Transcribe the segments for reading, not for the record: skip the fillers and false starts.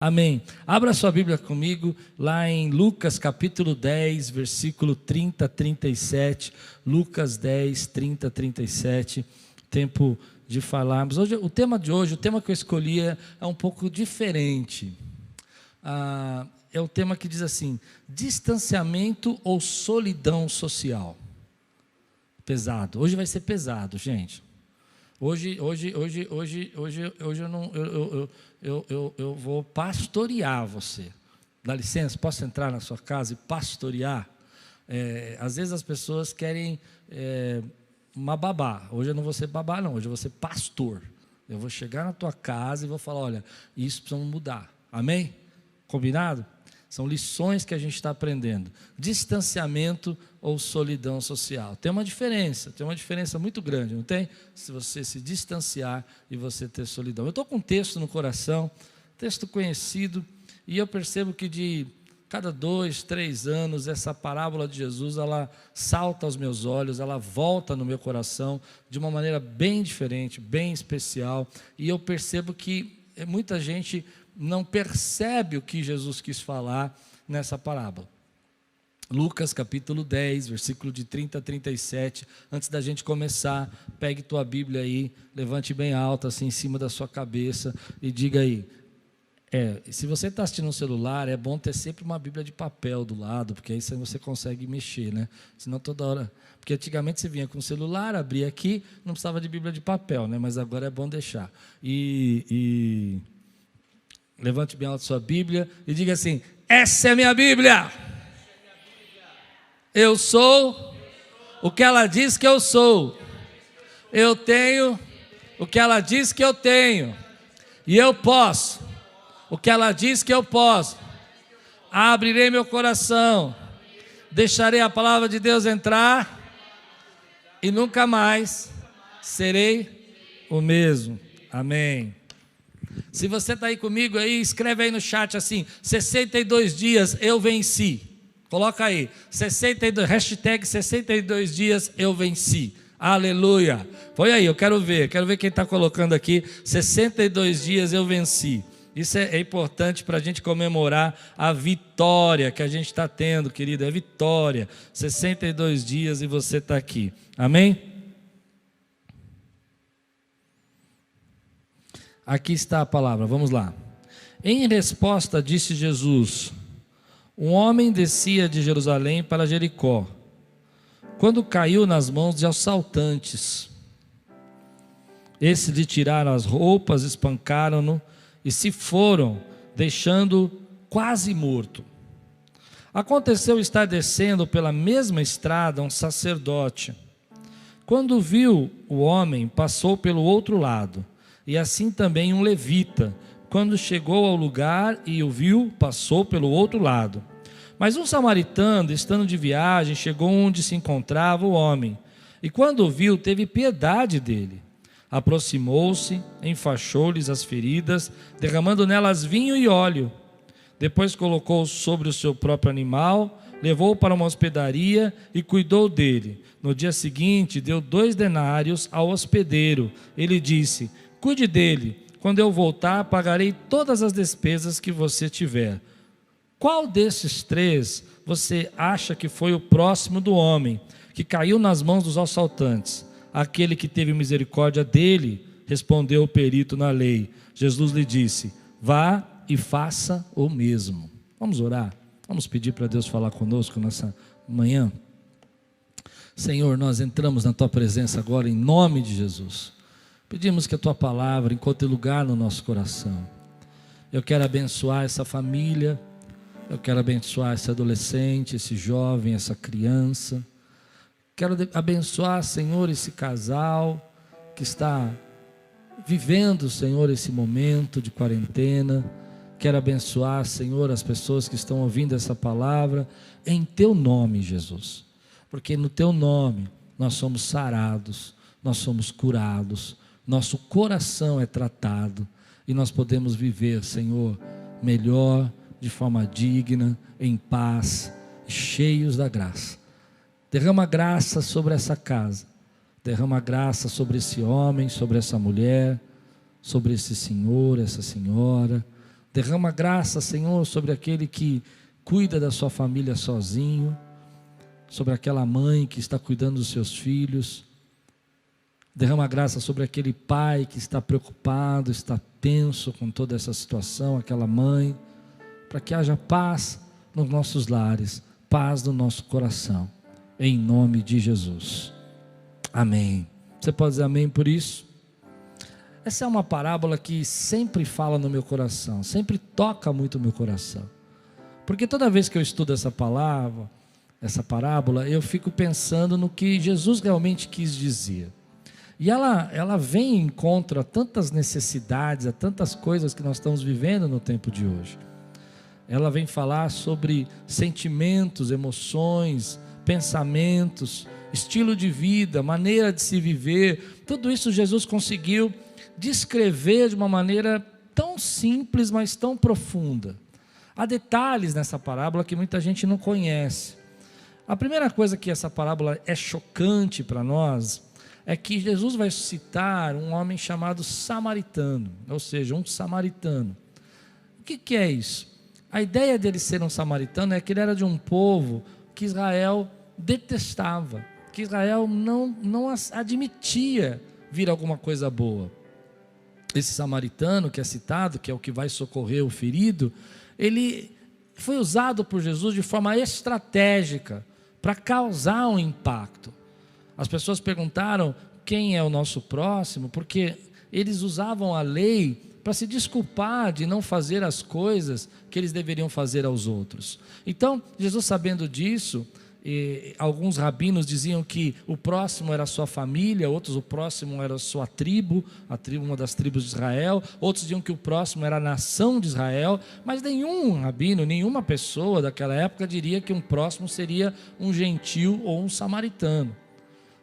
Amém. Abra sua Bíblia comigo lá em Lucas capítulo 10, versículo 30 a 37. Lucas 10, 30 a 37. Tempo de falarmos. Hoje, o tema que eu escolhi é um pouco diferente. É o tema que diz assim: distanciamento ou solidão social? Pesado. Hoje vai ser pesado, gente. Hoje eu vou pastorear você. Dá licença, posso entrar na sua casa e pastorear? Às vezes as pessoas querem uma babá. Hoje eu não vou ser babá, não. Hoje eu vou ser pastor. Eu vou chegar na tua casa e vou falar: olha, isso precisa mudar. Amém? Combinado? São lições que a gente está aprendendo. Distanciamento ou solidão social. Tem uma diferença muito grande, não tem? Se você se distanciar e você ter solidão. Eu estou com um texto no coração, texto conhecido, e eu percebo que de cada 2, 3 anos, essa parábola de Jesus, ela salta aos meus olhos, ela volta no meu coração de uma maneira bem diferente, bem especial, e eu percebo que muita gente não percebe o que Jesus quis falar nessa parábola. Lucas capítulo 10, versículo de 30 a 37. Antes da gente começar, pegue tua Bíblia aí, levante bem alto assim em cima da sua cabeça e diga aí. Se você está assistindo no celular, é bom ter sempre uma Bíblia de papel do lado, porque aí você consegue mexer, né? Senão toda hora... Porque antigamente você vinha com o celular, abria aqui, não precisava de Bíblia de papel, né? Mas agora é bom deixar. Levante bem alto sua Bíblia e diga assim: essa é a minha Bíblia. Eu sou o que ela diz que eu sou. Eu tenho o que ela diz que eu tenho. E eu posso o que ela diz que eu posso. Abrirei meu coração. Deixarei a palavra de Deus entrar. E nunca mais serei o mesmo. Amém. Se você está aí comigo, aí, escreve aí no chat assim: 62 dias eu venci. Coloca aí, 62, hashtag 62 dias eu venci. Aleluia. Põe aí, eu quero ver quem está colocando aqui: 62 dias eu venci. Isso é importante para a gente comemorar a vitória que a gente está tendo, querido. É vitória. 62 dias e você está aqui. Amém? Aqui está a palavra, vamos lá. Em resposta, disse Jesus: um homem descia de Jerusalém para Jericó, quando caiu nas mãos de assaltantes. Esses lhe tiraram as roupas, espancaram-no e se foram, deixando-o quase morto. Aconteceu estar descendo pela mesma estrada um sacerdote. Quando viu o homem, passou pelo outro lado. E assim também um levita, quando chegou ao lugar e o viu, passou pelo outro lado. Mas um samaritano, estando de viagem, chegou onde se encontrava o homem, e quando o viu, teve piedade dele. Aproximou-se, enfaixou-lhes as feridas, derramando nelas vinho e óleo. Depois colocou sobre o seu próprio animal, levou-o para uma hospedaria e cuidou dele. No dia seguinte, deu 2 denários ao hospedeiro. Ele disse: cuide dele, quando eu voltar, pagarei todas as despesas que você tiver. Qual desses 3 você acha que foi o próximo do homem, que caiu nas mãos dos assaltantes? Aquele que teve misericórdia dele, respondeu o perito na lei. Jesus lhe disse: vá e faça o mesmo. Vamos orar? Vamos pedir para Deus falar conosco nessa manhã? Senhor, nós entramos na tua presença agora em nome de Jesus. Pedimos que a tua palavra encontre lugar no nosso coração. Eu quero abençoar essa família, eu quero abençoar esse adolescente, esse jovem, essa criança. Quero abençoar, Senhor, esse casal que está vivendo, Senhor, esse momento de quarentena. Quero abençoar, Senhor, as pessoas que estão ouvindo essa palavra em teu nome, Jesus. Porque no teu nome nós somos sarados, nós somos curados. Nosso coração é tratado e nós podemos viver, Senhor, melhor, de forma digna, em paz, cheios da graça. Derrama graça sobre essa casa, derrama graça sobre esse homem, sobre essa mulher, sobre esse senhor, essa senhora. Derrama graça, Senhor, sobre aquele que cuida da sua família sozinho, sobre aquela mãe que está cuidando dos seus filhos. Derrama graça sobre aquele pai que está preocupado, está tenso com toda essa situação, aquela mãe, para que haja paz nos nossos lares, paz no nosso coração, em nome de Jesus. Amém. Você pode dizer amém por isso? Essa é uma parábola que sempre fala no meu coração, sempre toca muito o meu coração, porque toda vez que eu estudo essa parábola, eu fico pensando no que Jesus realmente quis dizer. E ela vem em encontro a tantas necessidades, a tantas coisas que nós estamos vivendo no tempo de hoje. Ela vem falar sobre sentimentos, emoções, pensamentos, estilo de vida, maneira de se viver. Tudo isso Jesus conseguiu descrever de uma maneira tão simples, mas tão profunda. Há detalhes nessa parábola que muita gente não conhece. A primeira coisa que essa parábola é chocante para nós é que Jesus vai citar um homem chamado samaritano, ou seja, um samaritano. O que é isso? A ideia dele ser um samaritano é que ele era de um povo que Israel detestava, que Israel não admitia vir alguma coisa boa. Esse samaritano que é citado, que é o que vai socorrer o ferido, ele foi usado por Jesus de forma estratégica para causar um impacto. As pessoas perguntaram quem é o nosso próximo, porque eles usavam a lei para se desculpar de não fazer as coisas que eles deveriam fazer aos outros. Então, Jesus, sabendo disso, alguns rabinos diziam que o próximo era a sua família, outros o próximo era a sua tribo, uma das tribos de Israel, outros diziam que o próximo era a nação de Israel, mas nenhum rabino, nenhuma pessoa daquela época diria que um próximo seria um gentil ou um samaritano.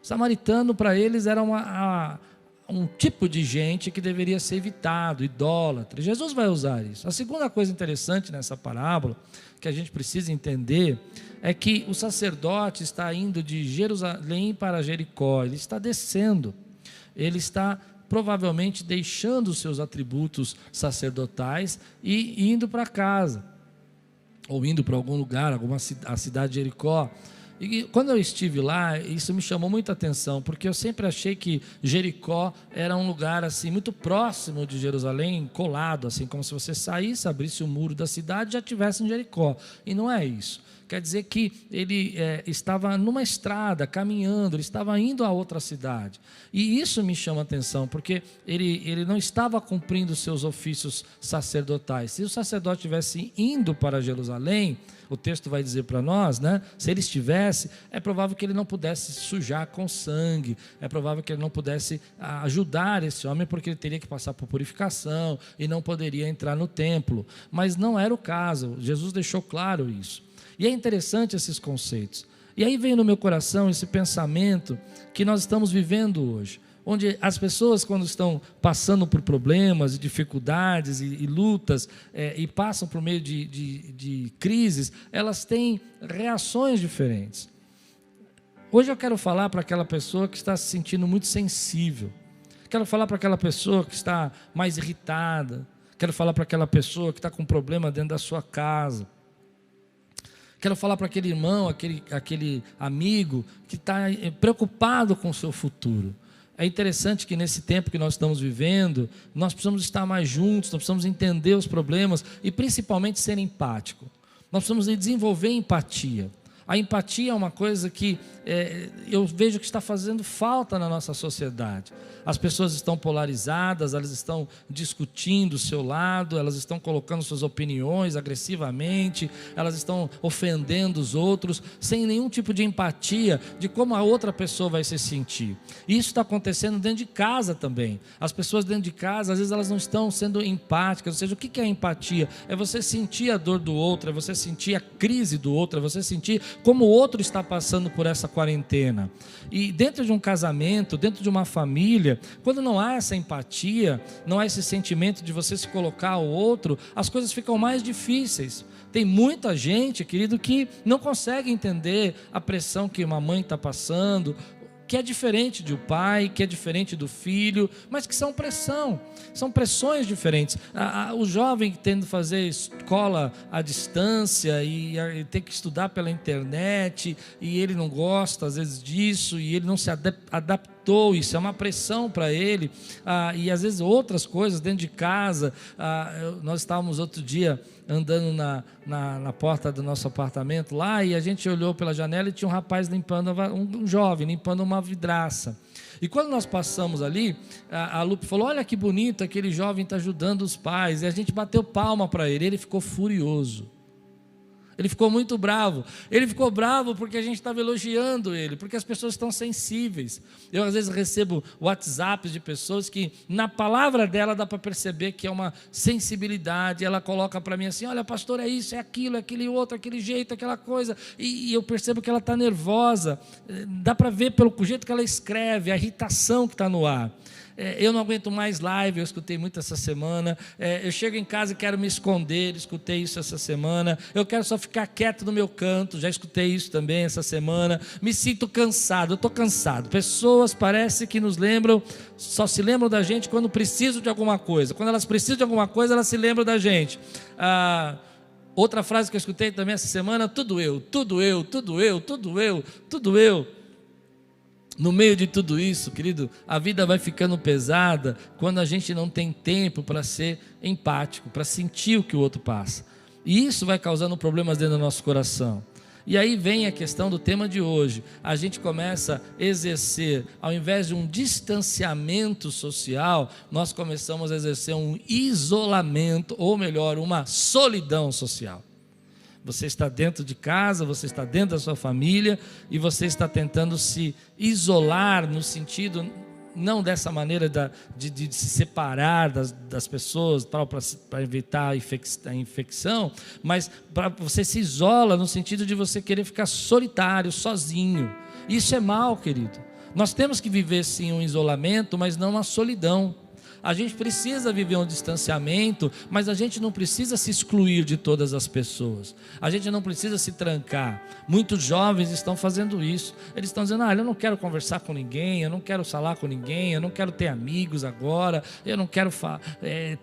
Samaritano para eles era um tipo de gente que deveria ser evitado, idólatra. Jesus vai usar isso. A segunda coisa interessante nessa parábola, que a gente precisa entender, é que o sacerdote está indo de Jerusalém para Jericó, ele está descendo, ele está provavelmente deixando os seus atributos sacerdotais e indo para casa, ou indo para algum lugar, a cidade de Jericó. E quando eu estive lá, isso me chamou muita atenção, porque eu sempre achei que Jericó era um lugar assim muito próximo de Jerusalém, colado, assim como se você saísse, abrisse o muro da cidade e já estivesse em Jericó. E não é isso. Quer dizer que ele estava numa estrada, caminhando, ele estava indo a outra cidade. E isso me chama a atenção, porque ele não estava cumprindo os seus ofícios sacerdotais. Se o sacerdote estivesse indo para Jerusalém, o texto vai dizer para nós, né? Se ele estivesse, é provável que ele não pudesse sujar com sangue, é provável que ele não pudesse ajudar esse homem, porque ele teria que passar por purificação e não poderia entrar no templo. Mas não era o caso, Jesus deixou claro isso. E é interessante esses conceitos. E aí vem no meu coração esse pensamento que nós estamos vivendo hoje, onde as pessoas, quando estão passando por problemas e dificuldades e lutas, e passam por meio de crises, elas têm reações diferentes. Hoje eu quero falar para aquela pessoa que está se sentindo muito sensível, quero falar para aquela pessoa que está mais irritada, quero falar para aquela pessoa que está com problema dentro da sua casa, quero falar para aquele irmão, aquele amigo que está preocupado com o seu futuro. É interessante que nesse tempo que nós estamos vivendo, nós precisamos estar mais juntos, nós precisamos entender os problemas e principalmente ser empático. Nós precisamos desenvolver empatia. A empatia é uma coisa que eu vejo que está fazendo falta na nossa sociedade. As pessoas estão polarizadas, elas estão discutindo o seu lado, elas estão colocando suas opiniões agressivamente, elas estão ofendendo os outros, sem nenhum tipo de empatia de como a outra pessoa vai se sentir. E isso está acontecendo dentro de casa também. As pessoas dentro de casa, às vezes elas não estão sendo empáticas. Ou seja, o que é empatia? É você sentir a dor do outro, é você sentir a crise do outro, é você sentir como o outro está passando por essa quarentena. E dentro de um casamento, dentro de uma família, quando não há essa empatia, não há esse sentimento de você se colocar ao outro, as coisas ficam mais difíceis. Tem muita gente, querido, que não consegue entender a pressão que uma mãe está passando, que é diferente do pai, que é diferente do filho, mas que são pressões diferentes. O jovem que tende a fazer escola à distância e tem que estudar pela internet, e ele não gosta às vezes disso, e ele não se adaptou, isso é uma pressão para ele, e às vezes outras coisas dentro de casa. Nós estávamos outro dia andando na porta do nosso apartamento lá, e a gente olhou pela janela e tinha um rapaz limpando, um jovem limpando uma vidraça. E quando nós passamos ali, a Lupe falou: olha que bonito, aquele jovem está ajudando os pais. E a gente bateu palma para ele, ele ficou furioso. Ele ficou muito bravo. Ele ficou bravo porque a gente estava elogiando ele, porque as pessoas estão sensíveis. Eu às vezes recebo WhatsApps de pessoas que na palavra dela dá para perceber que é uma sensibilidade. Ela coloca para mim assim: olha, pastor, é isso, é aquilo, é aquele outro, aquele jeito, aquela coisa. E eu percebo que ela está nervosa. Dá para ver pelo jeito que ela escreve, a irritação que está no ar. Eu não aguento mais live, eu escutei muito essa semana. Eu chego em casa e quero me esconder, escutei isso essa semana. Eu quero só ficar quieto no meu canto, já escutei isso também essa semana. Me sinto cansado, eu estou cansado. Pessoas parece que nos lembram, só se lembram da gente quando precisam de alguma coisa. Quando elas precisam de alguma coisa, elas se lembram da gente. Outra frase que eu escutei também essa semana: tudo eu, tudo eu, tudo eu, tudo eu, tudo eu. No meio de tudo isso, querido, a vida vai ficando pesada quando a gente não tem tempo para ser empático, para sentir o que o outro passa. E isso vai causando problemas dentro do nosso coração. E aí vem a questão do tema de hoje. A gente começa a exercer, ao invés de um distanciamento social, nós começamos a exercer um isolamento, ou melhor, uma solidão social. Você está dentro de casa, você está dentro da sua família e você está tentando se isolar no sentido, não dessa maneira de se separar das pessoas para evitar a infecção, mas você se isola no sentido de você querer ficar solitário, sozinho. Isso é mal, querido. Nós temos que viver sim um isolamento, mas não uma solidão. A gente precisa viver um distanciamento, mas a gente não precisa se excluir de todas as pessoas. A gente não precisa se trancar. Muitos jovens estão fazendo isso. Eles estão dizendo: eu não quero conversar com ninguém, eu não quero falar com ninguém, eu não quero ter amigos agora, eu não quero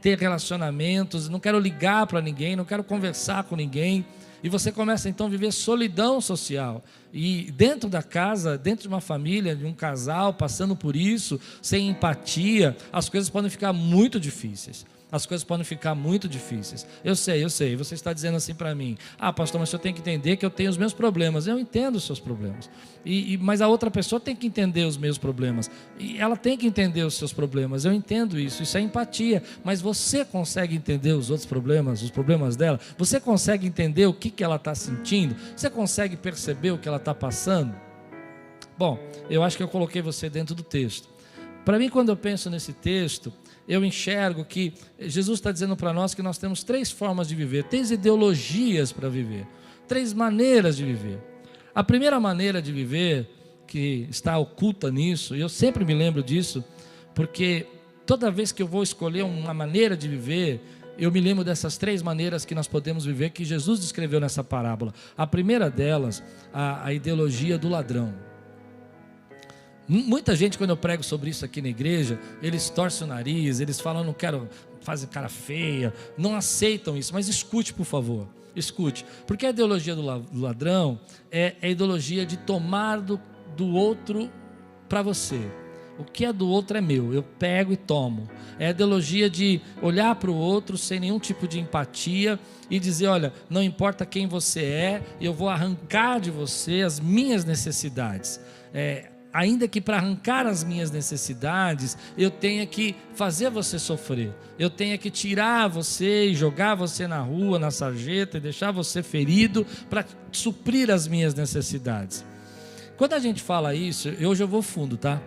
ter relacionamentos, não quero ligar para ninguém, não quero conversar com ninguém. E você começa então a viver solidão social. E dentro da casa, dentro de uma família, de um casal, passando por isso, sem empatia, as coisas podem ficar muito difíceis. As coisas podem ficar muito difíceis. Eu sei. Você está dizendo assim para mim: pastor, mas o senhor tem que entender que eu tenho os meus problemas. Eu entendo os seus problemas. Mas a outra pessoa tem que entender os meus problemas. E ela tem que entender os seus problemas. Eu entendo isso. Isso é empatia. Mas você consegue entender os outros problemas, os problemas dela? Você consegue entender o que ela está sentindo? Você consegue perceber o que ela está passando? Bom, eu acho que eu coloquei você dentro do texto. Para mim, quando eu penso nesse texto, eu enxergo que Jesus está dizendo para nós que nós temos 3 formas de viver, 3 ideologias para viver, 3 maneiras de viver. A primeira maneira de viver, que está oculta nisso, e eu sempre me lembro disso, porque toda vez que eu vou escolher uma maneira de viver, eu me lembro dessas 3 maneiras que nós podemos viver, que Jesus descreveu nessa parábola. A primeira delas, a ideologia do ladrão. Muita gente, quando eu prego sobre isso aqui na igreja, eles torcem o nariz, eles falam: não quero, fazem cara feia, não aceitam isso. Mas escute, por favor, escute. Porque a ideologia do ladrão é a ideologia de tomar do outro para você. O que é do outro é meu, eu pego e tomo. É a ideologia de olhar para o outro sem nenhum tipo de empatia e dizer: olha, não importa quem você é, eu vou arrancar de você as minhas necessidades. Ainda que para arrancar as minhas necessidades, eu tenha que fazer você sofrer. Eu tenha que tirar você e jogar você na rua, na sarjeta, e deixar você ferido para suprir as minhas necessidades. Quando a gente fala isso, hoje eu vou fundo, tá?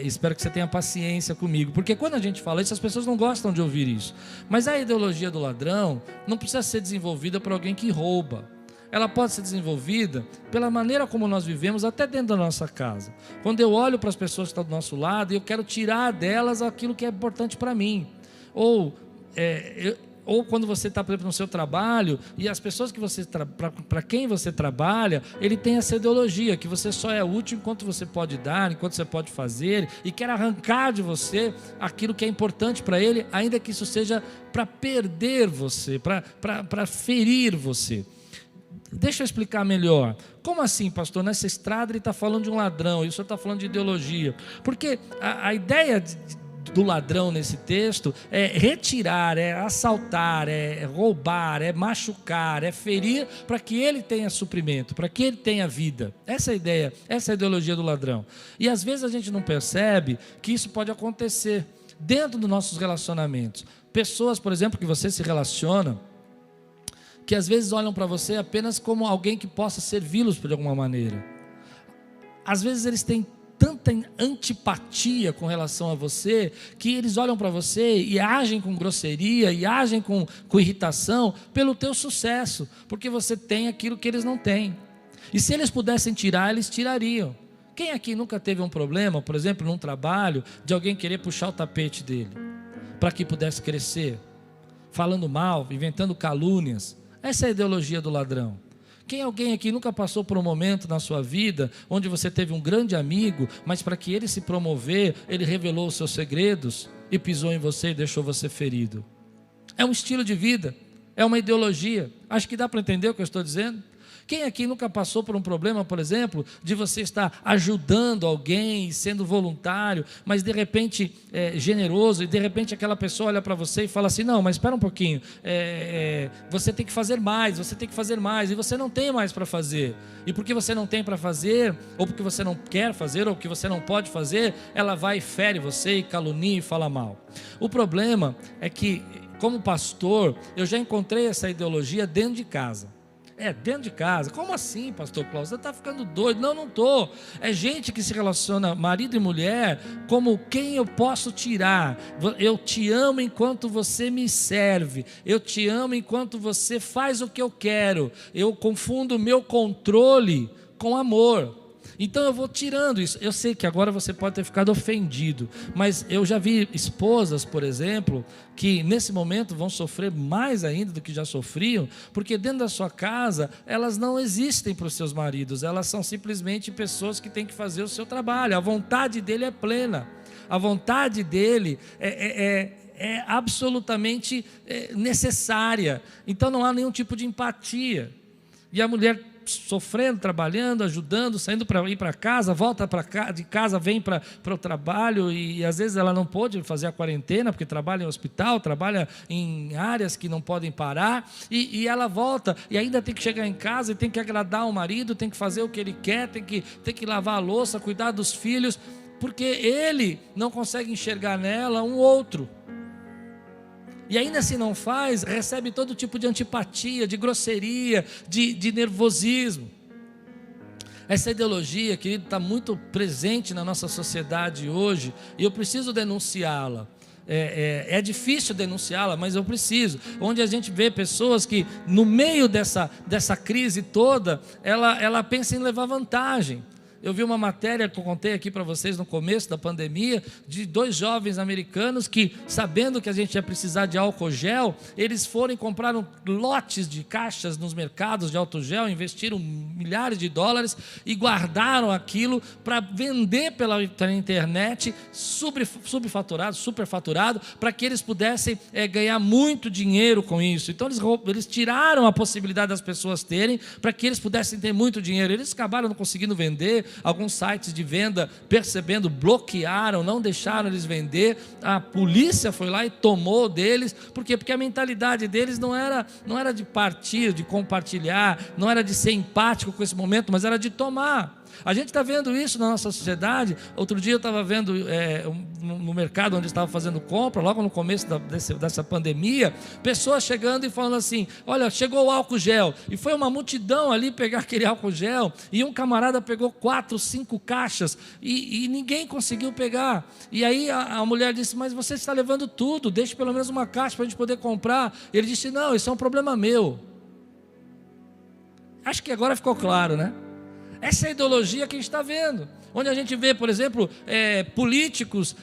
Espero que você tenha paciência comigo, porque quando a gente fala isso, as pessoas não gostam de ouvir isso. Mas a ideologia do ladrão não precisa ser desenvolvida por alguém que rouba. Ela pode ser desenvolvida pela maneira como nós vivemos, até dentro da nossa casa. Quando eu olho para as pessoas que estão do nosso lado, eu quero tirar delas aquilo que é importante para mim. Ou ou quando você está, por exemplo, no seu trabalho, e as pessoas que você para quem você trabalha, ele tem essa ideologia, que você só é útil enquanto você pode dar, enquanto você pode fazer, e quer arrancar de você aquilo que é importante para ele, ainda que isso seja para perder você, para ferir você. Deixa eu explicar melhor. Como assim, pastor? Nessa estrada ele está falando de um ladrão, e o senhor está falando de ideologia. Porque a ideia do ladrão nesse texto é retirar, é assaltar, é roubar, é machucar, é ferir, para que ele tenha suprimento, para que ele tenha vida. Essa é a ideia, essa é a ideologia do ladrão. E às vezes a gente não percebe que isso pode acontecer dentro dos nossos relacionamentos. Pessoas, por exemplo, que você se relaciona, que às vezes olham para você apenas como alguém que possa servi-los de alguma maneira. Às vezes eles têm tanta antipatia com relação a você, que eles olham para você e agem com grosseria, e agem com irritação pelo teu sucesso, porque você tem aquilo que eles não têm. E se eles pudessem tirar, eles tirariam. Quem aqui nunca teve um problema, por exemplo, num trabalho, de alguém querer puxar o tapete dele, para que pudesse crescer, falando mal, inventando calúnias? Essa é a ideologia do ladrão. Alguém aqui nunca passou por um momento na sua vida onde você teve um grande amigo, mas para que ele se promover, ele revelou os seus segredos e pisou em você e deixou você ferido? É um estilo de vida, é uma ideologia. Acho que dá para entender o que eu estou dizendo. Quem aqui nunca passou por um problema, por exemplo, de você estar ajudando alguém, sendo voluntário, mas de repente generoso, e de repente aquela pessoa olha para você e fala assim: não, mas espera um pouquinho, você tem que fazer mais, e você não tem mais para fazer. E porque você não tem para fazer, ou porque você não quer fazer, ou porque você não pode fazer, ela vai e fere você, e calunia e fala mal. O problema é que, como pastor, eu já encontrei essa ideologia dentro de casa. Dentro de casa. Como assim, pastor Cláudio? Você está ficando doido? Não, não estou. É gente que se relaciona, marido e mulher, como quem eu posso tirar. Eu te amo enquanto você me serve. Eu te amo enquanto você faz o que eu quero. Eu confundo o meu controle com amor. Então eu vou tirando isso. Eu sei que agora você pode ter ficado ofendido, mas eu já vi esposas, por exemplo, que nesse momento vão sofrer mais ainda do que já sofriam, porque dentro da sua casa elas não existem para os seus maridos, elas são simplesmente pessoas que têm que fazer o seu trabalho. A vontade dele é plena, a vontade dele é absolutamente necessária. Então não há nenhum tipo de empatia. E a mulher sofrendo, trabalhando, ajudando, saindo para ir para casa, volta de casa, vem para o trabalho, e às vezes ela não pôde fazer a quarentena, porque trabalha em hospital, trabalha em áreas que não podem parar, e ela volta, e ainda tem que chegar em casa, e tem que agradar o marido, tem que fazer o que ele quer, tem que lavar a louça, cuidar dos filhos, porque ele não consegue enxergar nela um outro. E ainda se não faz, recebe todo tipo de antipatia, de grosseria, de nervosismo. Essa ideologia, querido, está muito presente na nossa sociedade hoje, e eu preciso denunciá-la. É difícil denunciá-la, mas eu preciso. Onde a gente vê pessoas que, no meio dessa crise toda, ela pensa em levar vantagem. Eu vi uma matéria que eu contei aqui para vocês no começo da pandemia, de 2 jovens americanos que, sabendo que a gente ia precisar de álcool gel, eles foram e compraram lotes de caixas nos mercados de álcool gel, investiram milhares de dólares e guardaram aquilo para vender pela internet, superfaturado, para que eles pudessem ganhar muito dinheiro com isso. Então eles tiraram a possibilidade das pessoas terem, para que eles pudessem ter muito dinheiro. Eles acabaram não conseguindo vender. Alguns sites de venda, percebendo, bloquearam, não deixaram eles vender. A polícia foi lá e tomou deles. Por quê? Porque a mentalidade deles não era de partir, de compartilhar, não era de ser empático com esse momento, mas era de tomar. A gente está vendo isso na nossa sociedade. Outro dia eu estava vendo no mercado onde estava fazendo compra, logo no começo dessa pandemia, pessoas chegando e falando assim: olha, chegou o álcool gel, e foi uma multidão ali pegar aquele álcool gel, e um camarada pegou 4, 5 caixas, e ninguém conseguiu pegar. E aí a mulher disse: mas você está levando tudo, deixe pelo menos uma caixa para a gente poder comprar. E ele disse: não, isso é um problema meu. Acho que agora ficou claro, né? Essa é a ideologia que a gente está vendo. onde a gente vê, por exemplo, políticos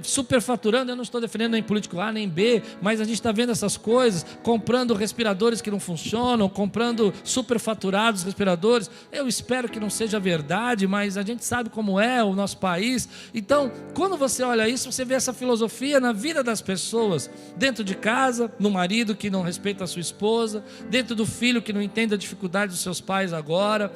superfaturando. Eu não estou defendendo nem político A nem B, mas a gente está vendo essas coisas, comprando respiradores que não funcionam, comprando superfaturados respiradores. Eu espero que não seja verdade, mas a gente sabe como é o nosso país. Então, quando você olha isso, você vê essa filosofia na vida das pessoas, dentro de casa, no marido que não respeita a sua esposa, dentro do filho que não entende a dificuldade dos seus pais agora.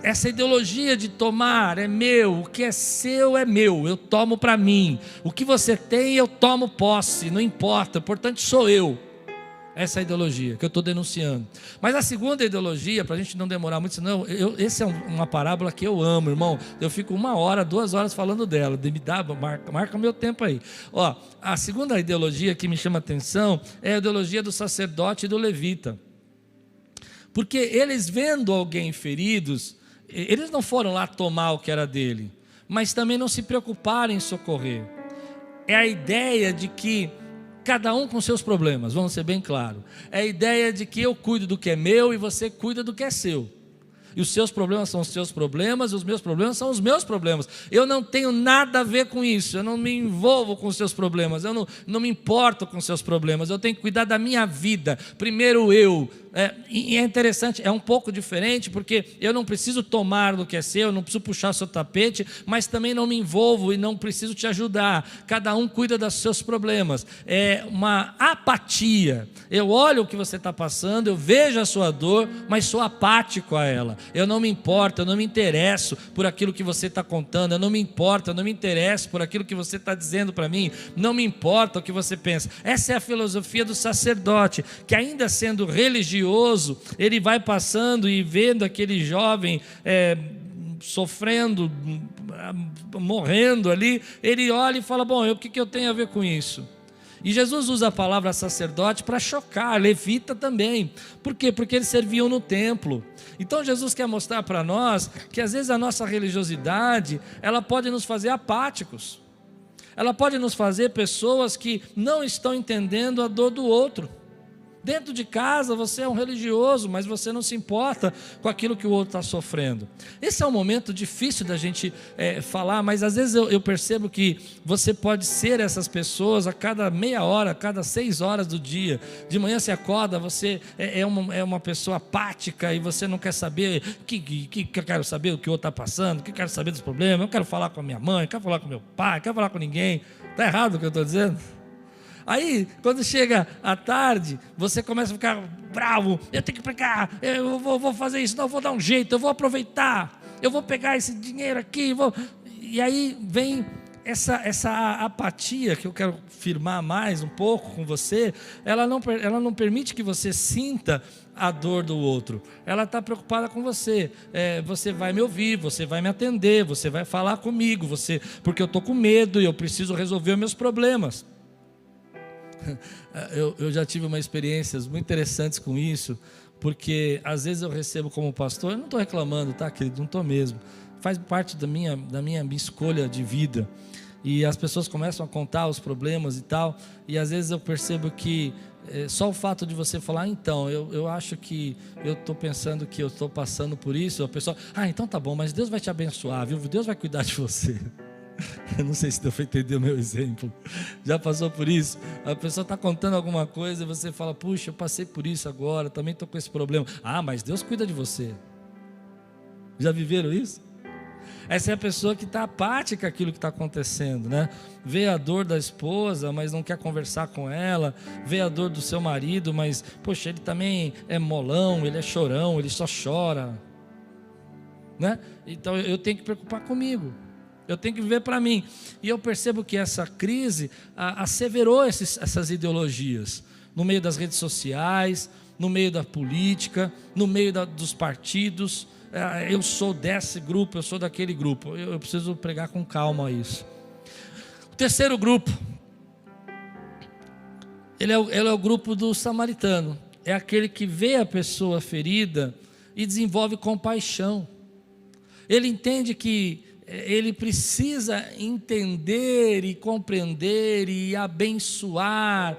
Essa ideologia de tomar é meu, o que é seu é meu, eu tomo para mim. O que você tem, eu tomo posse, não importa, o importante sou eu. Essa é a ideologia que eu estou denunciando. Mas a segunda ideologia, para a gente não demorar muito, senão, essa é uma parábola que eu amo, irmão. Eu fico 1 hora, 2 horas falando dela. Marca o meu tempo aí. Ó, a segunda ideologia que me chama a atenção é a ideologia do sacerdote e do levita. Porque eles vendo alguém feridos, eles não foram lá tomar o que era dele, mas também não se preocuparam em socorrer. É a ideia de que cada um com seus problemas, vamos ser bem claros. É a ideia de que eu cuido do que é meu e você cuida do que é seu. E os seus problemas são os seus problemas, e os meus problemas são os meus problemas. Eu não tenho nada a ver com isso, eu não me envolvo com os seus problemas, eu não me importo com os seus problemas, eu tenho que cuidar da minha vida, primeiro eu. E é interessante, é um pouco diferente, porque eu não preciso tomar do que é seu, eu não preciso puxar seu tapete, mas também não me envolvo e não preciso te ajudar. Cada um cuida dos seus problemas. É uma apatia. Eu olho o que você está passando, eu vejo a sua dor, mas sou apático a ela. Eu não me importo, eu não me interesso por aquilo que você está contando, eu não me importo, eu não me interesso por aquilo que você está dizendo para mim, não me importa o que você pensa. Essa é a filosofia do sacerdote, que ainda sendo religioso, ele vai passando e vendo aquele jovem sofrendo, morrendo ali, ele olha e fala, bom, o que eu tenho a ver com isso? E Jesus usa a palavra sacerdote para chocar, levita também. Por quê? Porque eles serviam no templo. Então Jesus quer mostrar para nós que às vezes a nossa religiosidade, ela pode nos fazer apáticos. Ela pode nos fazer pessoas que não estão entendendo a dor do outro. Dentro de casa você é um religioso, mas você não se importa com aquilo que o outro está sofrendo. Esse é um momento difícil da gente falar, mas às vezes eu percebo que você pode ser essas pessoas a cada meia hora, a cada 6 horas do dia. De manhã você acorda, você é uma pessoa apática e você não quer saber que eu quero saber o que o outro está passando, que eu quero saber dos problemas, eu quero falar com a minha mãe, eu quero falar com meu pai, eu quero falar com ninguém. Está errado o que eu estou dizendo? Aí, quando chega à tarde, você começa a ficar bravo, eu tenho que pegar, eu vou fazer isso, não, eu vou dar um jeito, eu vou aproveitar, eu vou pegar esse dinheiro aqui, e aí vem essa apatia que eu quero firmar mais um pouco com você. Ela não permite que você sinta a dor do outro, ela está preocupada com você. Você vai me ouvir, você vai me atender, você vai falar comigo, porque eu estou com medo e eu preciso resolver os meus problemas. Eu já tive umas experiências muito interessantes com isso, porque às vezes eu recebo como pastor, eu não estou reclamando, tá, querido? Não estou mesmo. Faz parte da minha escolha de vida. E as pessoas começam a contar os problemas e tal, e às vezes eu percebo que só o fato de você falar, então, eu acho que eu estou pensando que eu estou passando por isso, a pessoa, então tá bom, mas Deus vai te abençoar, viu? Deus vai cuidar de você. Eu não sei se deu para entender o meu exemplo. Já passou por isso? A pessoa está contando alguma coisa e você fala, puxa, eu passei por isso agora, também estou com esse problema. Mas Deus cuida de você. Já viveram isso? Essa é a pessoa que está apática com aquilo que está acontecendo, né? Vê a dor da esposa, mas não quer conversar com ela. Vê a dor do seu marido, mas, poxa, ele também é molão, ele é chorão, ele só chora, né? Então eu tenho que preocupar comigo. Eu tenho que viver para mim. E eu percebo que essa crise asseverou essas ideologias no meio das redes sociais, no meio da política, no meio dos partidos. Eu sou desse grupo, eu sou daquele grupo. Eu preciso pregar com calma isso. O terceiro grupo, ele é o grupo do samaritano. É aquele que vê a pessoa ferida e desenvolve compaixão. Ele entende que ele precisa entender e compreender e abençoar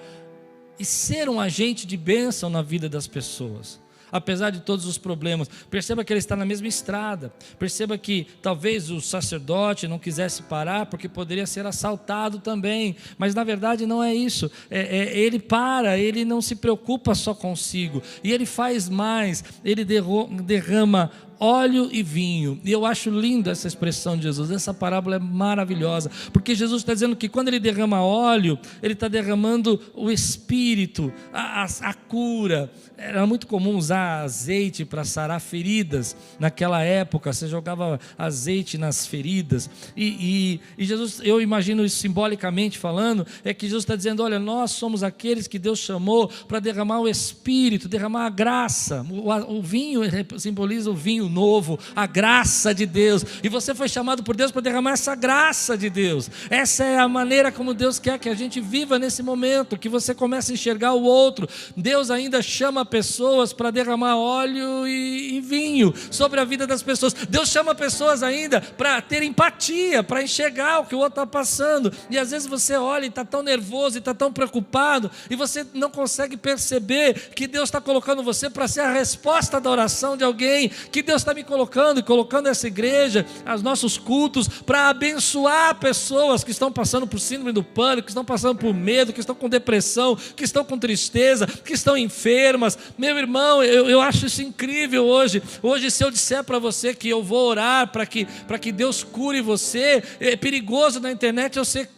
e ser um agente de bênção na vida das pessoas. apesar de todos os problemas. Perceba que ele está na mesma estrada. Perceba que talvez o sacerdote não quisesse parar porque poderia ser assaltado também, mas na verdade não é isso. Ele para, ele não se preocupa só consigo, e ele faz mais, ele derrama óleo e vinho. E eu acho linda essa expressão de Jesus. Essa parábola é maravilhosa, porque Jesus está dizendo que quando ele derrama óleo, ele está derramando o Espírito, a cura. Era muito comum usar azeite para sarar feridas naquela época. Você jogava azeite nas feridas, e Jesus, eu imagino isso simbolicamente falando, é que Jesus está dizendo: olha, nós somos aqueles que Deus chamou para derramar o Espírito, derramar a graça. O vinho simboliza o vinho novo, a graça de Deus, e você foi chamado por Deus para derramar essa graça de Deus. Essa é a maneira como Deus quer que a gente viva nesse momento, que você comece a enxergar o outro. Deus ainda chama pessoas para derramar óleo e vinho sobre a vida das pessoas. Deus chama pessoas ainda para ter empatia, para enxergar o que o outro está passando, e às vezes você olha e está tão nervoso, e está tão preocupado, e você não consegue perceber que Deus está colocando você para ser a resposta da oração de alguém, que Deus está me colocando e colocando essa igreja, os nossos cultos, para abençoar pessoas que estão passando por síndrome do pânico, que estão passando por medo, que estão com depressão, que estão com tristeza, que estão enfermas. Meu irmão, eu acho isso incrível hoje. Hoje, se eu disser para você que eu vou orar para que Deus cure você, é perigoso na internet eu ser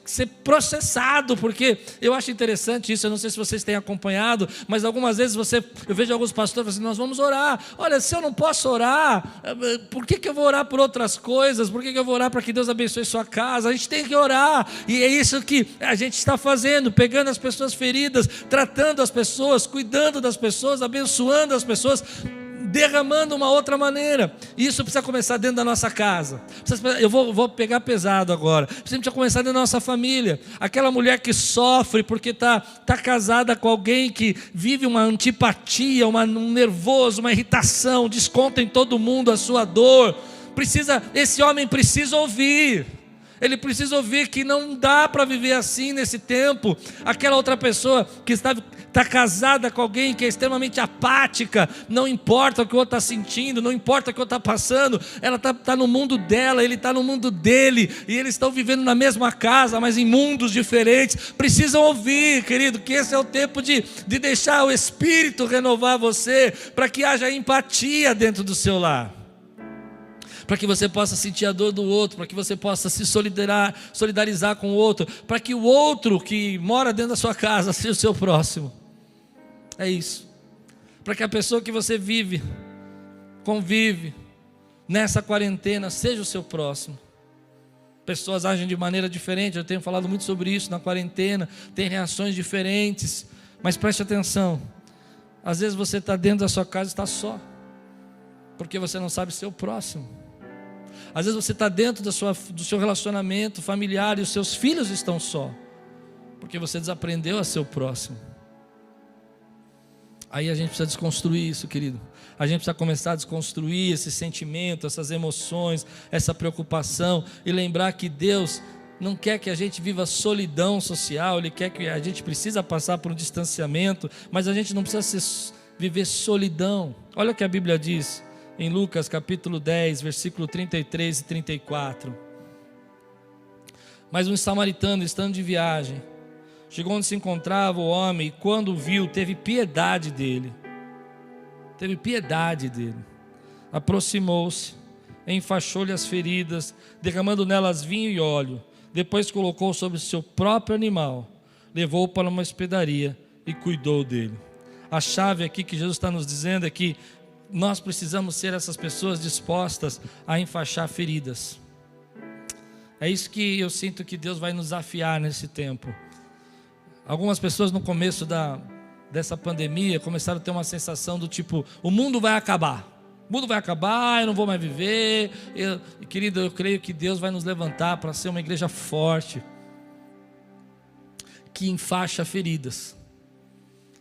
processado, porque eu acho interessante isso. Eu não sei se vocês têm acompanhado, mas algumas vezes eu vejo alguns pastores assim: nós vamos orar. Olha, se eu não posso orar, por que eu vou orar por outras coisas? Por que eu vou orar para que Deus abençoe sua casa? A gente tem que orar, e é isso que a gente está fazendo, pegando as pessoas feridas, tratando as pessoas, cuidando das pessoas, abençoando as pessoas, derramando uma outra maneira. Isso precisa começar dentro da nossa casa. Eu vou pegar pesado agora. Precisa começar dentro da nossa família. Aquela mulher que sofre porque está casada com alguém que vive uma antipatia, um nervoso, uma irritação, desconta em todo mundo a sua dor. Esse homem precisa ouvir. Ele precisa ouvir que não dá para viver assim nesse tempo. Aquela outra pessoa que está casada com alguém que é extremamente apática, não importa o que o outro está sentindo, não importa o que o outro está passando, ela está no mundo dela, ele está no mundo dele, e eles estão vivendo na mesma casa, mas em mundos diferentes. Precisam ouvir, querido, que esse é o tempo de deixar o Espírito renovar você, para que haja empatia dentro do seu lar, para que você possa sentir a dor do outro, para que você possa se solidarizar com o outro, para que o outro que mora dentro da sua casa seja o seu próximo. É isso. Para que a pessoa que você convive nessa quarentena, seja o seu próximo. Pessoas agem de maneira diferente, eu tenho falado muito sobre isso na quarentena, tem reações diferentes, mas preste atenção. Às vezes você está dentro da sua casa e está só, porque você não sabe ser o próximo. Às vezes você está dentro do seu relacionamento familiar e os seus filhos estão só, porque você desaprendeu a ser o próximo. Aí a gente precisa desconstruir isso, querido. A gente precisa começar a desconstruir esse sentimento, essas emoções, essa preocupação, e lembrar que Deus não quer que a gente viva solidão social. Ele quer que a gente precisa passar por um distanciamento, mas a gente não precisa viver solidão. Olha o que a Bíblia diz em Lucas capítulo 10, versículo 33 e 34. Mas um samaritano, estando de viagem, chegou onde se encontrava o homem, e quando o viu, teve piedade dele. Aproximou-se, enfaixou-lhe as feridas, derramando nelas vinho e óleo. Depois colocou sobre o seu próprio animal, levou-o para uma hospedaria e cuidou dele. A chave aqui que Jesus está nos dizendo é que nós precisamos ser essas pessoas dispostas a enfaixar feridas. É isso que eu sinto que Deus vai nos desafiar nesse tempo. Algumas pessoas no começo dessa pandemia começaram a ter uma sensação do tipo: o mundo vai acabar, eu não vou mais viver. Querido, eu creio que Deus vai nos levantar para ser uma igreja forte, que enfaixa feridas.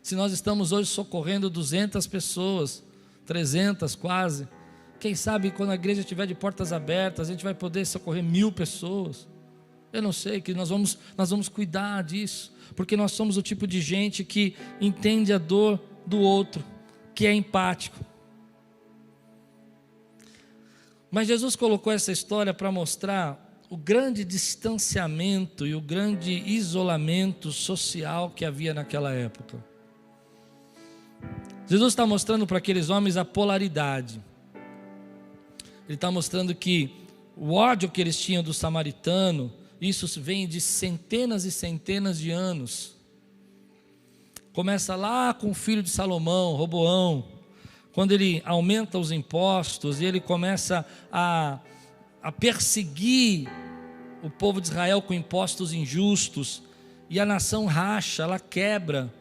Se nós estamos hoje socorrendo 200 pessoas, 300 quase, quem sabe quando a igreja estiver de portas abertas, a gente vai poder socorrer 1000 pessoas. Eu não sei, que nós vamos cuidar disso, porque nós somos o tipo de gente que entende a dor do outro, que é empático. Mas Jesus colocou essa história para mostrar o grande distanciamento e o grande isolamento social que havia naquela época. Jesus está mostrando para aqueles homens a polaridade. Ele está mostrando que o ódio que eles tinham do samaritano, isso vem de centenas e centenas de anos. Começa lá com o filho de Salomão, Roboão, quando ele aumenta os impostos e ele começa a perseguir o povo de Israel com impostos injustos, e a nação racha, ela quebra,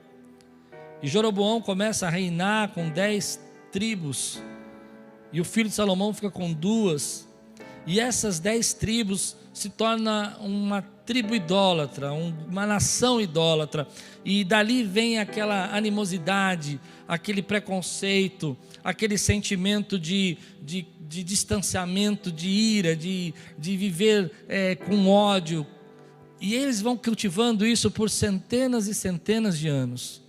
e Jeroboão começa a reinar com 10 tribos, e o filho de Salomão fica com 2, e essas 10 tribos se torna uma tribo idólatra, uma nação idólatra, e dali vem aquela animosidade, aquele preconceito, aquele sentimento de distanciamento, de ira, de viver com ódio, e eles vão cultivando isso por centenas e centenas de anos,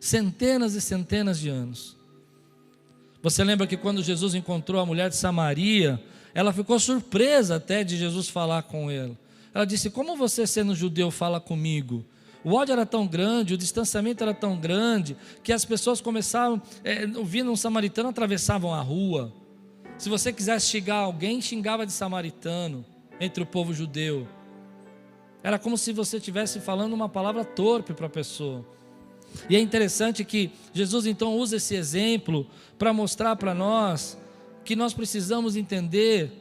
centenas e centenas de anos. Você lembra que quando Jesus encontrou a mulher de Samaria, ela ficou surpresa até de Jesus falar com ela. Ela disse: como você, sendo judeu, fala comigo? O ódio era tão grande, o distanciamento era tão grande, que as pessoas começavam, ouvindo um samaritano, atravessavam a rua. Se você quisesse xingar alguém, xingava de samaritano, entre o povo judeu. Era como se você estivesse falando uma palavra torpe para a pessoa. E é interessante que Jesus então usa esse exemplo para mostrar para nós que nós precisamos entender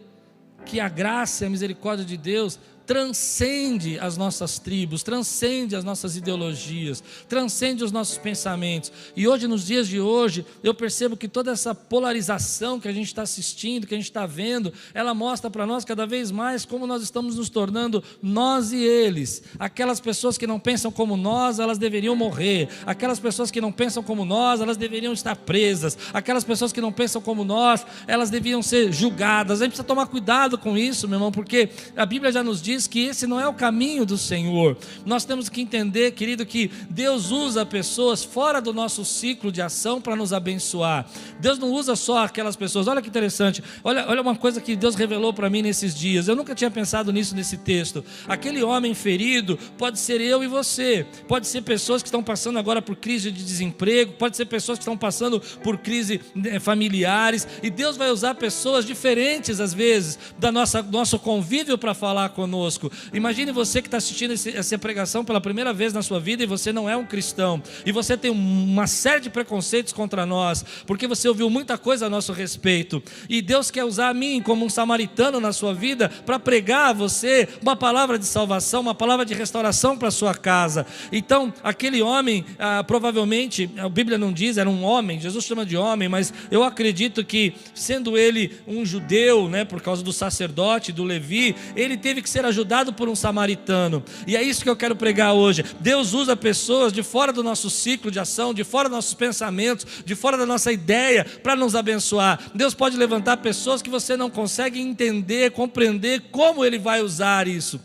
que a graça e a misericórdia de Deus transcende as nossas tribos, transcende as nossas ideologias, transcende os nossos pensamentos. E hoje, nos dias de hoje, eu percebo que toda essa polarização que a gente está assistindo, que a gente está vendo, ela mostra para nós cada vez mais como nós estamos nos tornando nós e eles. Aquelas pessoas que não pensam como nós, elas deveriam morrer. Aquelas pessoas que não pensam como nós, elas deveriam estar presas. Aquelas pessoas que não pensam como nós, elas deviam ser julgadas. A gente precisa tomar cuidado com isso, meu irmão, porque a Bíblia já nos diz que esse não é o caminho do Senhor. Nós temos que entender, querido, que Deus usa pessoas fora do nosso ciclo de ação para nos abençoar. Deus não usa só aquelas pessoas. Olha que interessante, olha uma coisa que Deus revelou para mim nesses dias. Eu nunca tinha pensado nisso nesse texto. Aquele homem ferido pode ser eu e você, pode ser pessoas que estão passando agora por crise de desemprego, pode ser pessoas que estão passando por crise familiares, e Deus vai usar pessoas diferentes às vezes do nosso convívio para falar conosco. Imagine você que está assistindo essa pregação pela primeira vez na sua vida e você não é um cristão, e você tem uma série de preconceitos contra nós, porque você ouviu muita coisa a nosso respeito, e Deus quer usar a mim como um samaritano na sua vida para pregar a você uma palavra de salvação, uma palavra de restauração para a sua casa. Então aquele homem, provavelmente, a Bíblia não diz, era um homem, Jesus chama de homem, mas eu acredito que, sendo ele um judeu, por causa do sacerdote, do Levi, ele teve que ser ajudado por um samaritano. E é isso que eu quero pregar hoje. Deus usa pessoas de fora do nosso ciclo de ação, de fora dos nossos pensamentos, de fora da nossa ideia, para nos abençoar. Deus pode levantar pessoas que você não consegue entender, compreender como Ele vai usar isso,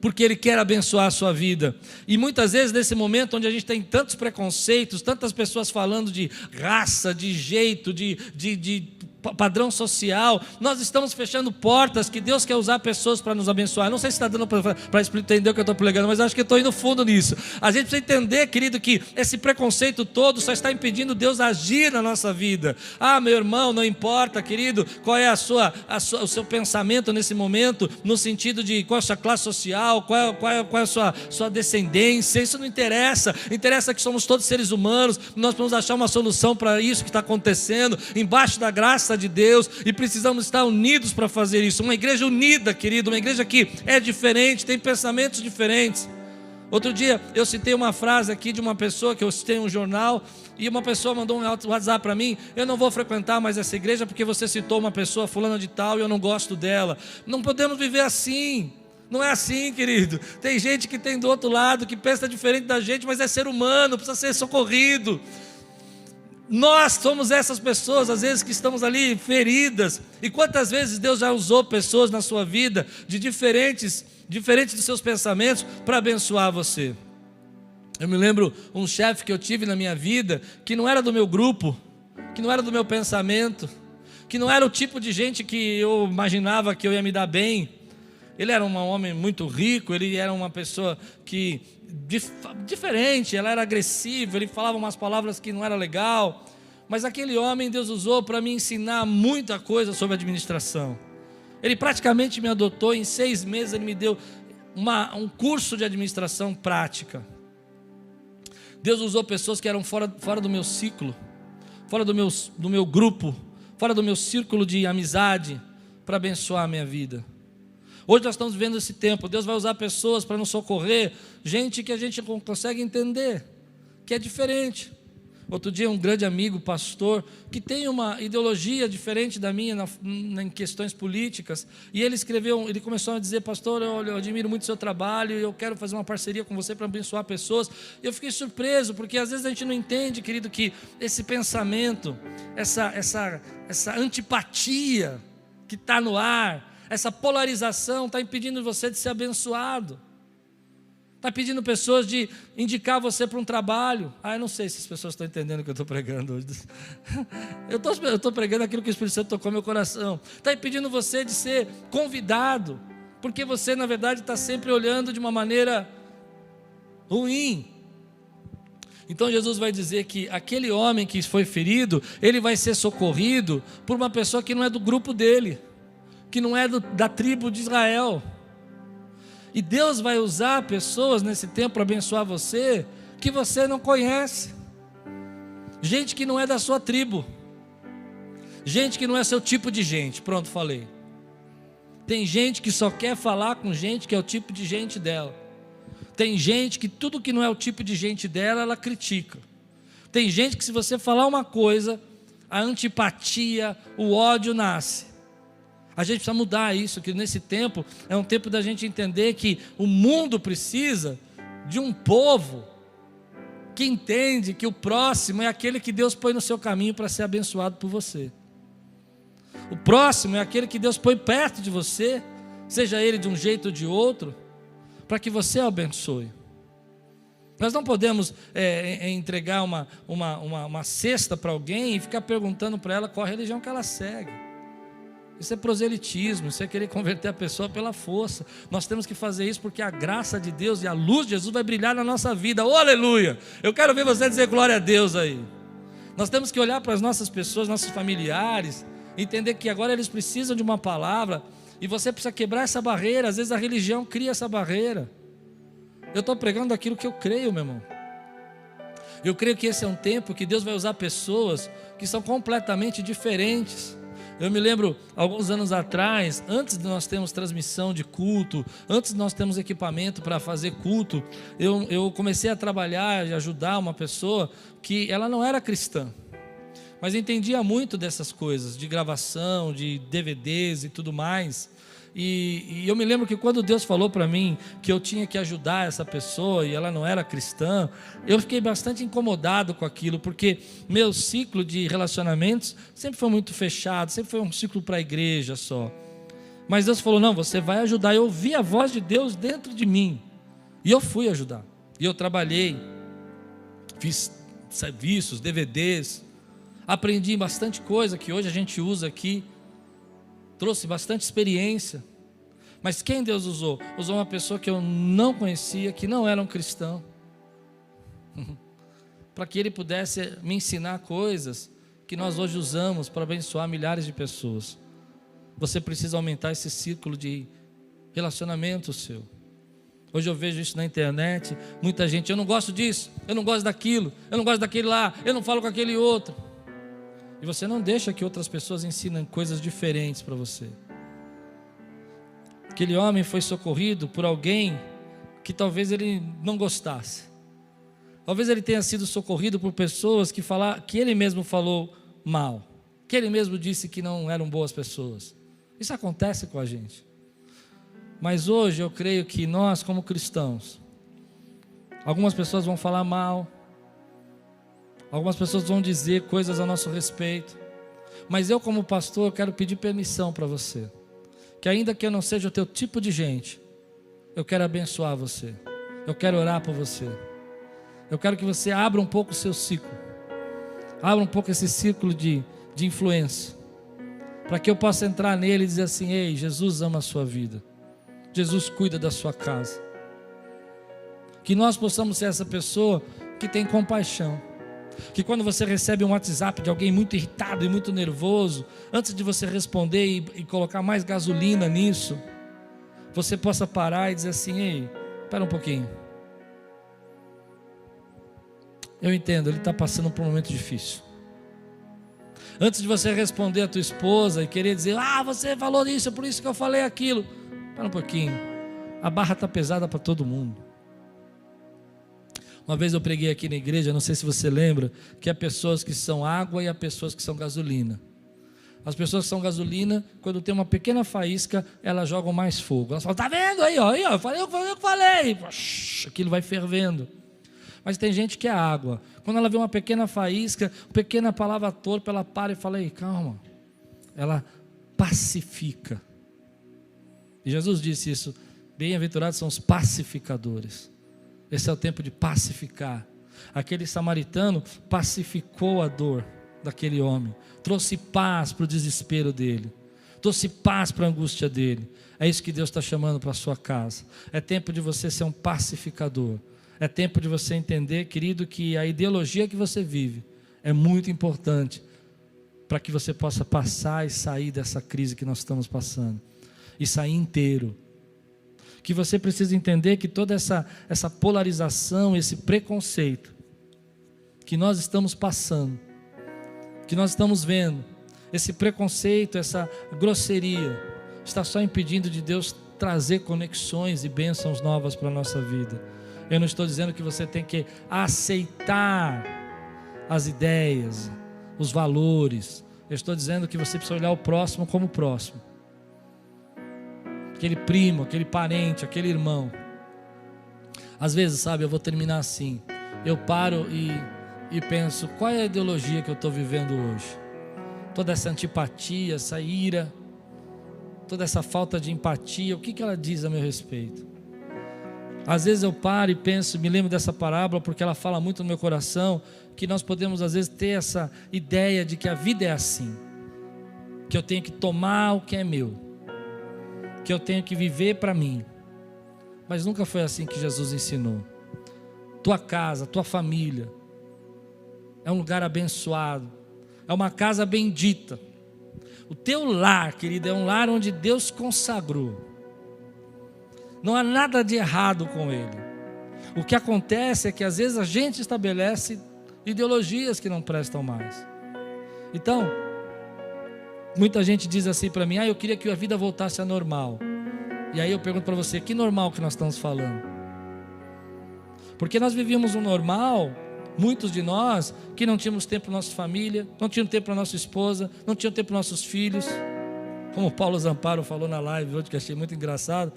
porque Ele quer abençoar a sua vida. E muitas vezes nesse momento onde a gente tem tantos preconceitos, tantas pessoas falando de raça, de jeito, de padrão social, nós estamos fechando portas que Deus quer usar pessoas para nos abençoar. Não sei se está dando para entender o que eu estou pregando, mas acho que eu estou indo fundo nisso. A gente precisa entender, querido, que esse preconceito todo só está impedindo Deus agir na nossa vida. Meu irmão, não importa, querido, qual é o seu pensamento nesse momento, no sentido de qual é a sua classe social, qual é a sua descendência, isso não interessa. Interessa que somos todos seres humanos, nós vamos achar uma solução para isso que está acontecendo, embaixo da graça de Deus, e precisamos estar unidos para fazer isso. Uma igreja unida, querido, uma igreja que é diferente, tem pensamentos diferentes. Outro dia eu citei uma frase aqui de uma pessoa que eu citei em um jornal, e uma pessoa mandou um WhatsApp para mim: eu não vou frequentar mais essa igreja porque você citou uma pessoa fulana de tal e eu não gosto dela. Não podemos viver assim. Não é assim, querido. Tem gente que tem do outro lado, que pensa diferente da gente, mas é ser humano, precisa ser socorrido. Nós somos essas pessoas, às vezes, que estamos ali feridas. E quantas vezes Deus já usou pessoas na sua vida de diferentes dos seus pensamentos para abençoar você. Eu me lembro um chefe que eu tive na minha vida, que não era do meu grupo, que não era do meu pensamento, que não era o tipo de gente que eu imaginava que eu ia me dar bem. Ele era um homem muito rico, ele era uma pessoa que diferente, ela era agressiva, ele falava umas palavras que não era legal, mas aquele homem Deus usou para me ensinar muita coisa sobre administração. Ele praticamente me adotou, em 6 meses ele me deu um curso de administração prática. Deus usou pessoas que eram fora do meu ciclo, fora do meu grupo, fora do meu círculo de amizade, para abençoar a minha vida. Hoje nós estamos vivendo esse tempo, Deus vai usar pessoas para nos socorrer, gente que a gente não consegue entender, que é diferente. Outro dia um grande amigo, pastor, que tem uma ideologia diferente da minha em questões políticas, e ele começou a dizer: pastor, eu admiro muito o seu trabalho, eu quero fazer uma parceria com você para abençoar pessoas. E eu fiquei surpreso, porque às vezes a gente não entende, querido, que esse pensamento, essa antipatia que está no ar, essa polarização está impedindo você de ser abençoado. Está pedindo pessoas de indicar você para um trabalho. Eu não sei se as pessoas estão entendendo o que eu estou pregando hoje. Eu estou pregando aquilo que o Espírito Santo tocou no meu coração. Está impedindo você de ser convidado, porque você na verdade está sempre olhando de uma maneira ruim. Então Jesus vai dizer que aquele homem que foi ferido, ele vai ser socorrido por uma pessoa que não é do grupo dele, que não é da tribo de Israel. E Deus vai usar pessoas nesse tempo para abençoar você, que você não conhece. Gente que não é da sua tribo. Gente que não é seu tipo de gente. Pronto, falei. Tem gente que só quer falar com gente que é o tipo de gente dela. Tem gente que tudo que não é o tipo de gente dela, ela critica. Tem gente que se você falar uma coisa, a antipatia, o ódio nasce. A gente precisa mudar isso, que nesse tempo é um tempo da gente entender que o mundo precisa de um povo que entende que o próximo é aquele que Deus põe no seu caminho para ser abençoado por você. O próximo é aquele que Deus põe perto de você, seja ele de um jeito ou de outro, para que você o abençoe. Nós não podemos entregar uma cesta para alguém e ficar perguntando para ela qual a religião que ela segue. Isso é proselitismo, isso é querer converter a pessoa pela força. Nós temos que fazer isso porque a graça de Deus e a luz de Jesus vai brilhar na nossa vida. Oh, aleluia! Eu quero ver você dizer glória a Deus aí. Nós temos que olhar para as nossas pessoas, nossos familiares, entender que agora eles precisam de uma palavra, e você precisa quebrar essa barreira. Às vezes a religião cria essa barreira. Eu estou pregando aquilo que eu creio, meu irmão. Eu creio que esse é um tempo que Deus vai usar pessoas que são completamente diferentes. Eu me lembro, alguns anos atrás, antes de nós termos transmissão de culto, antes de nós termos equipamento para fazer culto, eu comecei a trabalhar e ajudar uma pessoa que ela não era cristã, mas entendia muito dessas coisas, de gravação, de DVDs e tudo mais. E eu me lembro que quando Deus falou para mim que eu tinha que ajudar essa pessoa e ela não era cristã, eu fiquei bastante incomodado com aquilo, porque meu ciclo de relacionamentos sempre foi muito fechado, sempre foi um ciclo para a igreja só. Mas Deus falou: não, você vai ajudar. Eu ouvi a voz de Deus dentro de mim e eu fui ajudar. E eu trabalhei, fiz serviços, DVDs, aprendi bastante coisa que hoje a gente usa aqui. Trouxe bastante experiência. Mas quem Deus usou? Usou uma pessoa que eu não conhecia, que não era um cristão, para que ele pudesse me ensinar coisas que nós hoje usamos para abençoar milhares de pessoas. Você precisa aumentar esse círculo de relacionamento seu. Hoje eu vejo isso na internet, muita gente: eu não gosto disso, eu não gosto daquilo, eu não gosto daquele lá, eu não falo com aquele outro. E você não deixa que outras pessoas ensinem coisas diferentes para você. Aquele homem foi socorrido por alguém que talvez ele não gostasse. Talvez ele tenha sido socorrido por pessoas que ele mesmo falou mal, que ele mesmo disse que não eram boas pessoas. Isso acontece com a gente. Mas hoje eu creio que nós, como cristãos, algumas pessoas vão falar mal, algumas pessoas vão dizer coisas a nosso respeito, mas eu, como pastor, quero pedir permissão para você, que ainda que eu não seja o teu tipo de gente, eu quero abençoar você, eu quero orar por você. Eu quero que você abra um pouco o seu ciclo. Abra um pouco esse círculo de influência. Para que eu possa entrar nele e dizer assim: ei, Jesus ama a sua vida. Jesus cuida da sua casa. Que nós possamos ser essa pessoa que tem compaixão. Que quando você recebe um WhatsApp de alguém muito irritado e muito nervoso, antes de você responder e colocar mais gasolina nisso, você possa parar e dizer assim: ei, espera um pouquinho. Eu entendo, ele está passando por um momento difícil. Antes de você responder a tua esposa e querer dizer: você falou isso, é por isso que eu falei aquilo. Espera um pouquinho. A barra está pesada para todo mundo. Uma vez eu preguei aqui na igreja, não sei se você lembra, que há pessoas que são água e há pessoas que são gasolina. As pessoas que são gasolina, quando tem uma pequena faísca, elas jogam mais fogo. Elas falam: tá vendo aí, ó, eu falei. Aquilo vai fervendo. Mas tem gente que é água. Quando ela vê uma pequena faísca, pequena palavra torpe, ela para e fala: ei, calma. Ela pacifica. E Jesus disse isso: bem-aventurados são os pacificadores. Esse é o tempo de pacificar. Aquele samaritano pacificou a dor daquele homem, trouxe paz para o desespero dele, trouxe paz para a angústia dele. É isso que Deus está chamando para a sua casa. É tempo de você ser um pacificador. É tempo de você entender, querido, que a ideologia que você vive é muito importante para que você possa passar e sair dessa crise que nós estamos passando, e sair inteiro. Que você precisa entender que toda essa polarização, esse preconceito que nós estamos passando, que nós estamos vendo, esse preconceito, essa grosseria, está só impedindo de Deus trazer conexões e bênçãos novas para a nossa vida. Eu não estou dizendo que você tem que aceitar as ideias, os valores. Eu estou dizendo que você precisa olhar o próximo como o próximo. Aquele primo, aquele parente, aquele irmão. Às vezes, sabe, eu vou terminar assim. Eu paro e penso: qual é a ideologia que eu estou vivendo hoje? Toda essa antipatia, essa ira, toda essa falta de empatia, o que ela diz a meu respeito? Às vezes eu paro e penso, me lembro dessa parábola porque ela fala muito no meu coração, que nós podemos às vezes ter essa ideia de que a vida é assim, que eu tenho que tomar o que é meu, que eu tenho que viver para mim. Mas nunca foi assim que Jesus ensinou. Tua casa, tua família é um lugar abençoado, é uma casa bendita. O teu lar, querido, é um lar onde Deus consagrou. Não há nada de errado com ele. O que acontece é que às vezes a gente estabelece ideologias que não prestam mais. Então, muita gente diz assim para mim: eu queria que a vida voltasse a normal. E aí eu pergunto para você: que normal que nós estamos falando? Porque nós vivíamos um normal, muitos de nós, que não tínhamos tempo para nossa família, não tínhamos tempo para nossa esposa, não tínhamos tempo para nossos filhos. Como o Paulo Zamparo falou na live hoje, que achei muito engraçado.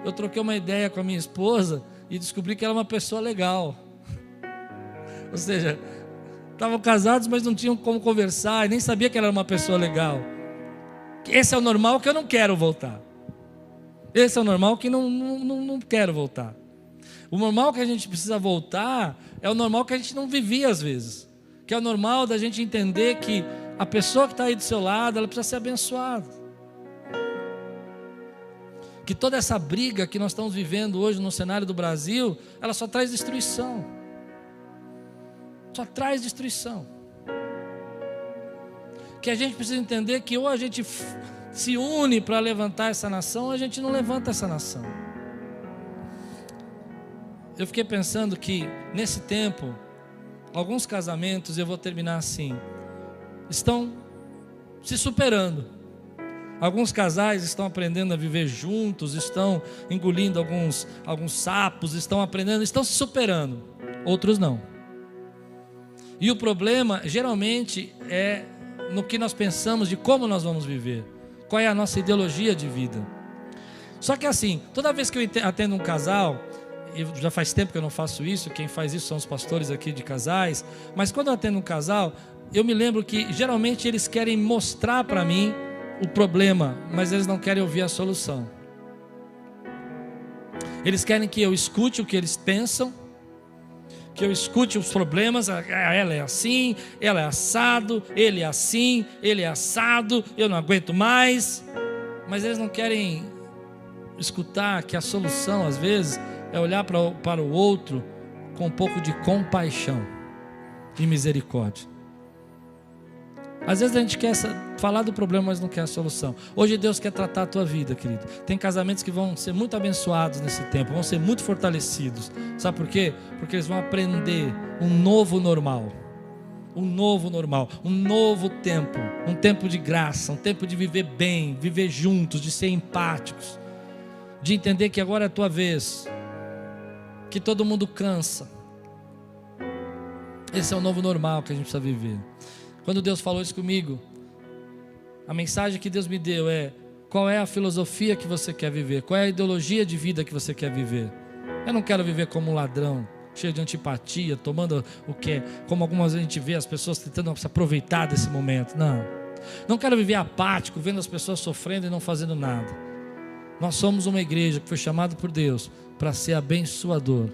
Eu troquei uma ideia com a minha esposa e descobri que ela é uma pessoa legal. Ou seja, estavam casados, mas não tinham como conversar, e nem sabia que ela era uma pessoa legal. Esse é o normal que eu não quero voltar. Esse é o normal que não quero voltar. O normal que a gente precisa voltar é o normal que a gente não vivia às vezes. Que é o normal da gente entender que a pessoa que está aí do seu lado, ela precisa ser abençoada. Que toda essa briga que nós estamos vivendo hoje no cenário do Brasil, ela só traz destruição. Só traz destruição. Que a gente precisa entender que ou a gente se une para levantar essa nação, ou a gente não levanta essa nação. Eu fiquei pensando que nesse tempo, alguns casamentos, eu vou terminar assim, estão se superando. Alguns casais estão aprendendo a viver juntos, estão engolindo alguns sapos, estão aprendendo, estão se superando. Outros não. E o problema, geralmente, é no que nós pensamos de como nós vamos viver. Qual é a nossa ideologia de vida. Só que assim, toda vez que eu atendo um casal, já faz tempo que eu não faço isso, quem faz isso são os pastores aqui de casais, mas quando eu atendo um casal, eu me lembro que geralmente eles querem mostrar para mim o problema, mas eles não querem ouvir a solução. Eles querem que eu escute o que eles pensam, que eu escute os problemas, ela é assim, ela é assado, ele é assim, ele é assado, eu não aguento mais. Mas eles não querem escutar que a solução, às vezes, é olhar para o outro com um pouco de compaixão e misericórdia. Às vezes a gente quer falar do problema, mas não quer a solução. Hoje Deus quer tratar a tua vida, querido. Tem casamentos que vão ser muito abençoados nesse tempo, vão ser muito fortalecidos. Sabe por quê? Porque eles vão aprender um novo normal. Um novo normal, um novo tempo. Um tempo de graça, um tempo de viver bem, viver juntos, de ser empáticos. De entender que agora é a tua vez. Que todo mundo cansa. Esse é o novo normal que a gente precisa viver. Quando Deus falou isso comigo, a mensagem que Deus me deu é: qual é a filosofia que você quer viver? Qual é a ideologia de vida que você quer viver? Eu não quero viver como um ladrão, cheio de antipatia, tomando o que é, como algumas vezes a gente vê as pessoas tentando se aproveitar desse momento. Não quero viver apático, vendo as pessoas sofrendo e não fazendo nada. Nós somos uma igreja que foi chamada por Deus para ser abençoador,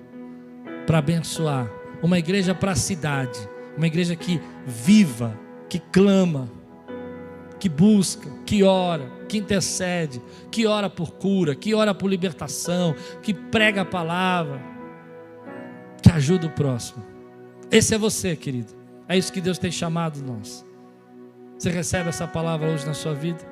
para abençoar, uma igreja para a cidade, uma igreja que viva, que clama, que busca, que ora, que intercede, que ora por cura, que ora por libertação, que prega a palavra, que ajuda o próximo. Esse é você, querido. É isso que Deus tem chamado nós. Você recebe essa palavra hoje na sua vida?